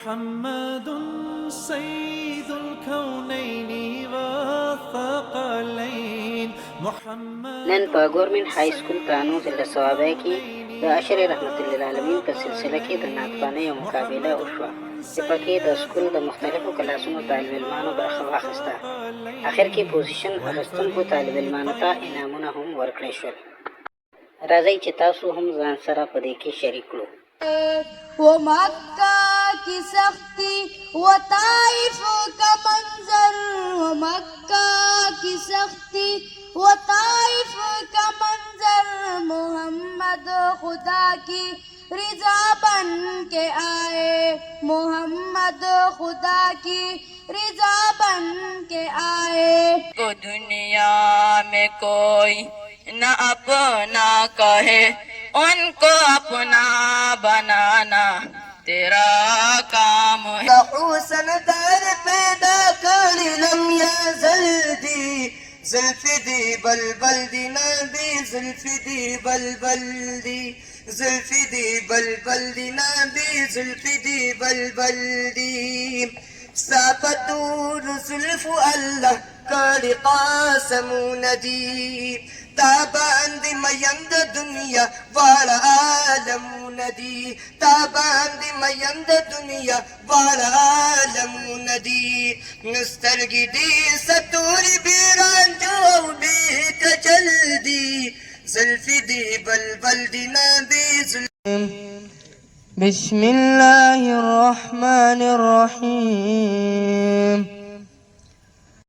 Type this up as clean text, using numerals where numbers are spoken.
محمد سيد الكونين والثقلين نن په ګورنمنت های سکول پرانو ضلع صوابۍ کې د عشر رحمت للعالمین په سلسله کې د نعتخوانۍ یو مقابله وشوه چې پکې د سکول د مختلفو کلاسونو طالب علمانو برخه واخیسته. اخر کې پوزیشن اخیستونکو طالب علمانو ته انعامونه هم ورکړل شول. راځئ چې تاسو هم ځان سره په دې کې شریک کړو. वो मक्का की सख्ती वो ताइफ का मंजर, वो मक्का की सख्ती वो ताइफ का मंजर, मोहम्मद खुदा की रिजा बन के आए, मोहम्मद खुदा की रिजा बन के आए. को दुनिया में कोई न अपना कहे, उनको अपना बनाना तेरा काम है. हुसन दर पैदा कर लम यज़ल दी ज़ुल्फ़ दी बलबल दी नबी, ज़ुल्फ़ दी बलबल दी ज़ुल्फ़ दी बलबल दी नबी, ज़ुल्फ़ दी बलबल दी. साफ़तूर ज़ुल्फ़ अल्लाह कर क़ासमून दी, ताबंद मयंद दुनिया वाला आलमून दी, ताबंद मयंद दुनिया वाला आलमून दी. नस्तरगी दी सतूरी बीरान जो भी कचल दी, ज़ुल्फ़ी दी बलबल दी नबी. बिस्मिल्लाहिर रहमानिर रहीम.